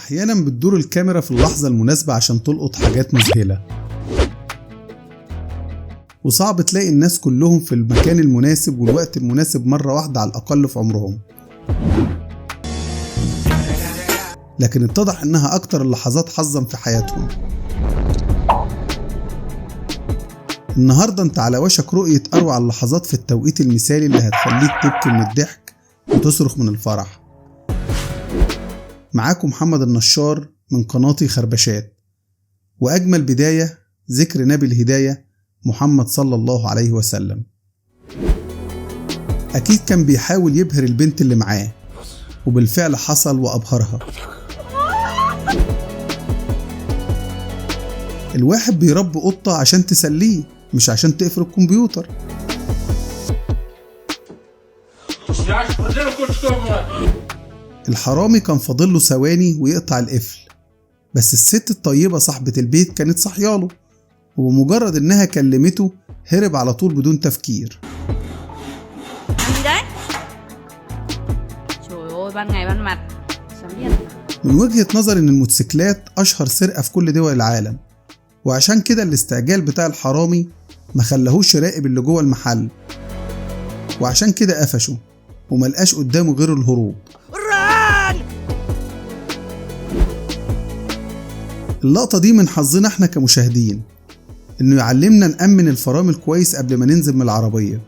أحيانا بتدور الكاميرا في اللحظة المناسبة عشان تلقط حاجات مذهلة، وصعب تلاقي الناس كلهم في المكان المناسب والوقت المناسب مرة واحدة على الأقل في عمرهم، لكن اتضح إنها أكتر اللحظات حظا في حياتهم. النهاردة انت على وشك رؤية أروع اللحظات في التوقيت المثالي اللي هتخليك تبكي من الضحك وتصرخ من الفرح. معاكم محمد النشار من قناتي خربشات، وأجمل بداية ذكر نبي الهداية محمد صلى الله عليه وسلم. أكيد كان بيحاول يبهر البنت اللي معاه، وبالفعل حصل وأبهرها. الواحد بيربي قطة عشان تسليه، مش عشان تقفل الكمبيوتر. الحرامي كان فاضله ثواني ويقطع القفل، بس الست الطيبة صاحبة البيت كانت صحياله، وبمجرد انها كلمته هرب على طول بدون تفكير. من وجهة نظر ان الموتوسيكلات اشهر سرقة في كل دول العالم، وعشان كده الاستعجال بتاع الحرامي ما خلاهوش يراقب اللي جوه المحل، وعشان كده قفشه وملقاش قدامه غير الهروب. اللقطة دي من حظنا احنا كمشاهدين، انه يعلمنا نأمن الفرامل كويس قبل ما ننزل من العربية،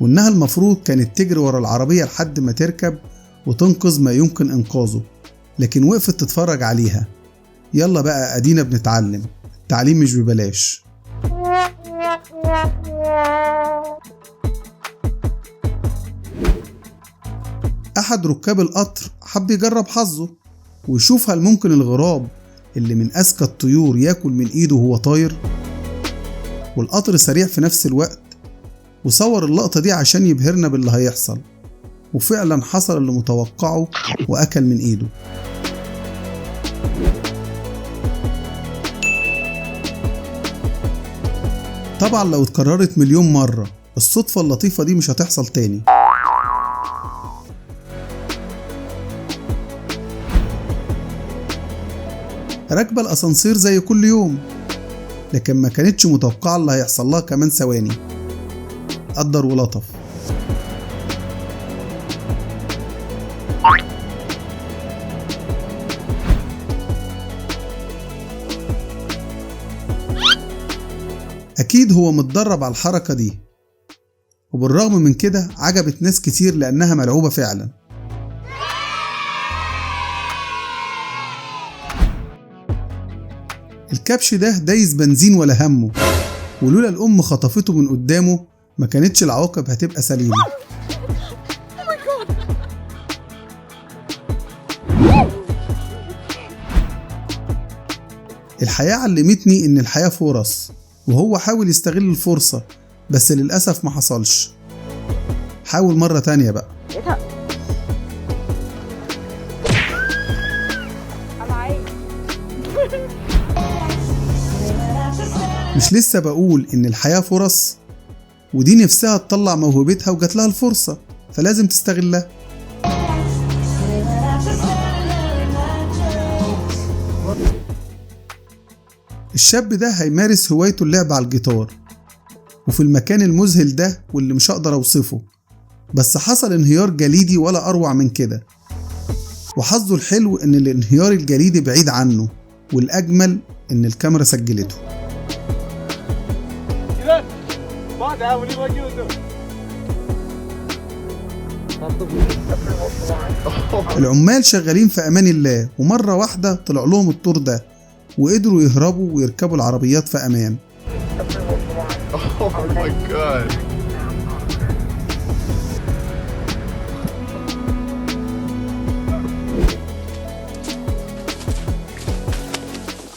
وانها المفروض كانت تجري ورا العربية لحد ما تركب وتنقذ ما يمكن انقاذه، لكن وقفت تتفرج عليها. يلا بقى ادينا بنتعلم، التعليم مش ببلاش. احد ركاب القطر حب يجرب حظه ويشوف هل ممكن الغراب اللي من اذكى الطيور ياكل من ايده وهو طاير، والقطر سريع في نفس الوقت، وصور اللقطة دي عشان يبهرنا باللي هيحصل، وفعلا حصل اللي متوقعه واكل من ايده. طبعا لو اتكررت مليون مرة الصدفة اللطيفة دي مش هتحصل تاني. راكبة الأسانسير زي كل يوم، لكن ما كانتش متوقعة اللي هيحصل لها كمان ثواني. قدر ولطف. أكيد هو متدرب على الحركة دي، وبالرغم من كده عجبت ناس كتير لأنها ملعوبة فعلا. الكبش ده دايس بنزين ولا همه، ولولا الأم خطفته من قدامه ما كانتش العواقب هتبقى سليمة. الحياة علمتني إن الحياة فرص، وهو حاول يستغل الفرصة بس للأسف ما حصلش. حاول مرة تانية بقى. مش لسه بقول إن الحياة فرص، ودي نفسها تطلع موهبتها وجات لها الفرصة فلازم تستغلها. الشاب ده هيمارس هوايته اللعب على الجيتار، وفي المكان المذهل ده واللي مش هقدر اوصفه، بس حصل انهيار جليدي ولا اروع من كده. وحظه الحلو ان الانهيار الجليدي بعيد عنه، والاجمل ان الكاميرا سجلته. العمال شغالين في امان الله، ومرة واحدة طلع لهم الطور ده وقدروا يهربوا ويركبوا العربيات في امان.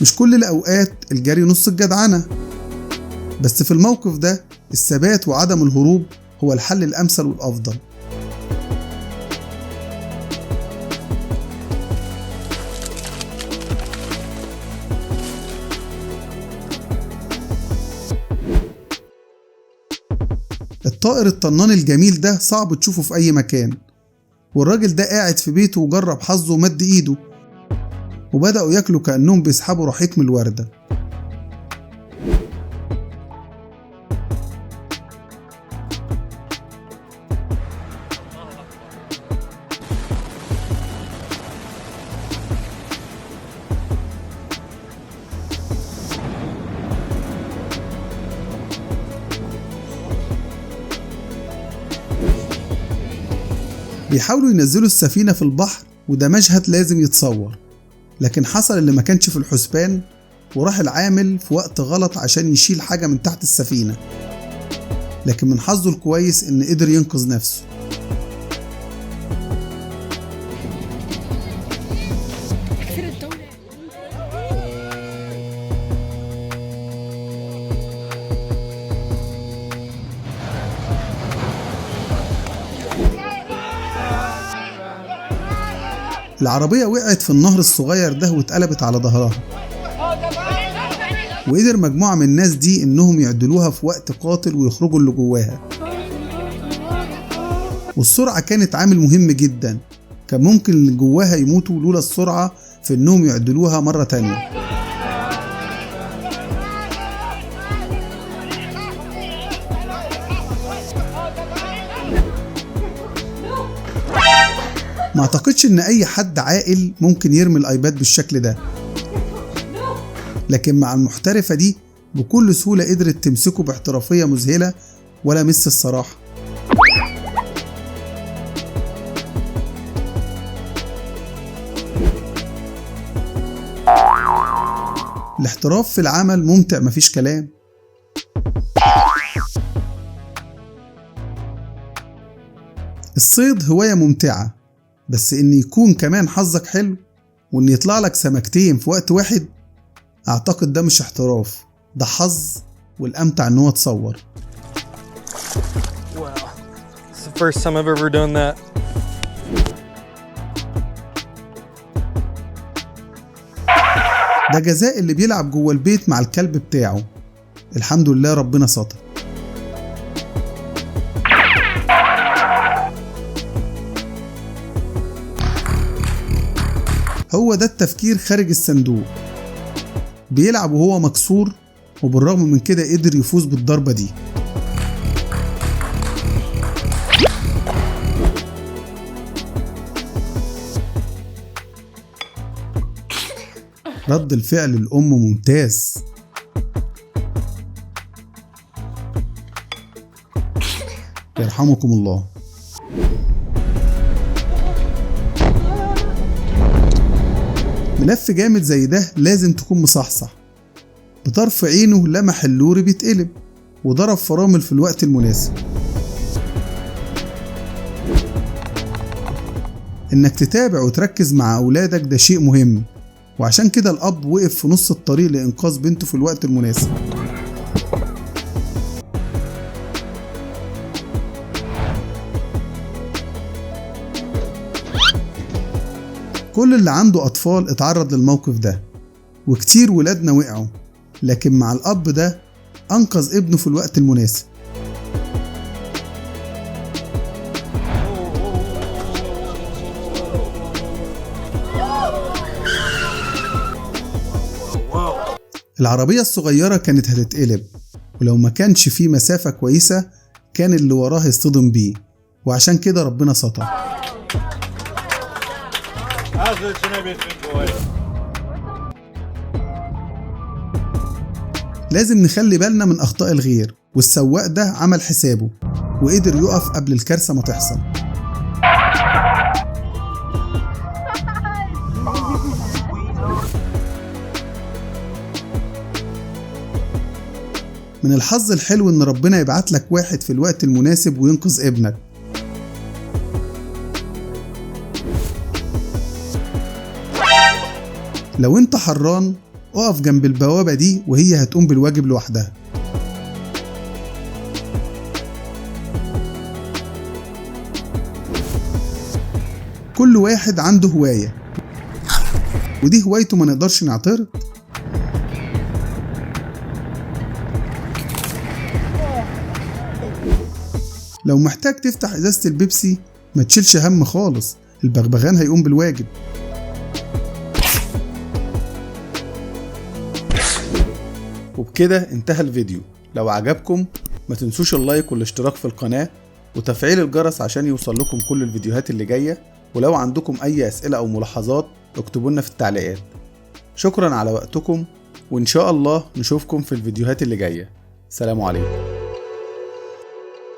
مش كل الأوقات الجري نص الجدعنة، بس في الموقف ده الثبات وعدم الهروب هو الحل الأمثل والأفضل. الطائر الطنان الجميل ده صعب تشوفه في أي مكان، والراجل ده قاعد في بيته وجرب حظه ومد إيده، وبدأوا ياكلوا كأنهم بيسحبوا رحيق من الوردة. بيحاولوا ينزلوا السفينة في البحر، وده مشهد لازم يتصور، لكن حصل اللي ما كانش في الحسبان، وراح العامل في وقت غلط عشان يشيل حاجة من تحت السفينة، لكن من حظه الكويس إن قدر ينقذ نفسه. العربية وقعت في النهر الصغير ده واتقلبت على ظهرها، وقدر مجموعة من الناس دي إنهم يعدلوها في وقت قاتل ويخرجوا اللي جواها. والسرعة كانت عامل مهم جدا، كان ممكن اللي جواها يموتوا لولا السرعة في إنهم يعدلوها مرة تانية. ما اعتقدش ان اي حد عاقل ممكن يرمي الايباد بالشكل ده، لكن مع المحترفة دي بكل سهولة قدرت تمسكه باحترافية مذهلة ولا مس الصراحة. الاحتراف في العمل ممتع مفيش كلام. الصيد هواية ممتعة، بس ان يكون كمان حظك حلو وان يطلع لك سمكتين في وقت واحد، اعتقد ده مش احتراف، ده حظ، والامتع ان هو تصور. Wow, it's the first time I've ever done that. ده جزاء اللي بيلعب جوه البيت مع الكلب بتاعه. الحمد لله ربنا ستر. هو ده التفكير خارج الصندوق. بيلعب وهو مكسور، وبالرغم من كده قدر يفوز بالضربة دي. رد الفعل الأم ممتاز. يرحمكم الله. ملف جامد زي ده لازم تكون مصحصح. بطرف عينه لمح اللوري بيتقلب وضرب فرامل في الوقت المناسب. انك تتابع وتركز مع اولادك ده شيء مهم، وعشان كده الاب وقف في نص الطريق لانقاذ بنته في الوقت المناسب. كل اللي عنده أطفال اتعرض للموقف ده، وكتير ولادنا وقعوا، لكن مع الأب ده أنقذ ابنه في الوقت المناسب. العربية الصغيرة كانت هتتقلب، ولو ما كانش فيه مسافة كويسة كان اللي وراه يصطدم بيه، وعشان كده ربنا ستر. لازم نخلي بالنا من أخطاء الغير، والسواق ده عمل حسابه وقدر يقف قبل الكارثة ما تحصل. من الحظ الحلو إن ربنا يبعت لك واحد في الوقت المناسب وينقذ ابنك. لو انت حران اقف جنب البوابة دي وهي هتقوم بالواجب لوحدها. كل واحد عنده هواية، ودي هوايته ما نقدرش نعترض. لو محتاج تفتح ازازة البيبسي ما تشيلش هم خالص، البغبغان هيقوم بالواجب. وبكده انتهى الفيديو. لو عجبكم ما تنسوش اللايك والاشتراك في القناة وتفعيل الجرس عشان يوصل لكم كل الفيديوهات اللي جاية. ولو عندكم اي اسئلة او ملاحظات اكتبوا لنا في التعليقات. شكرا على وقتكم، وان شاء الله نشوفكم في الفيديوهات اللي جاية. سلام عليكم.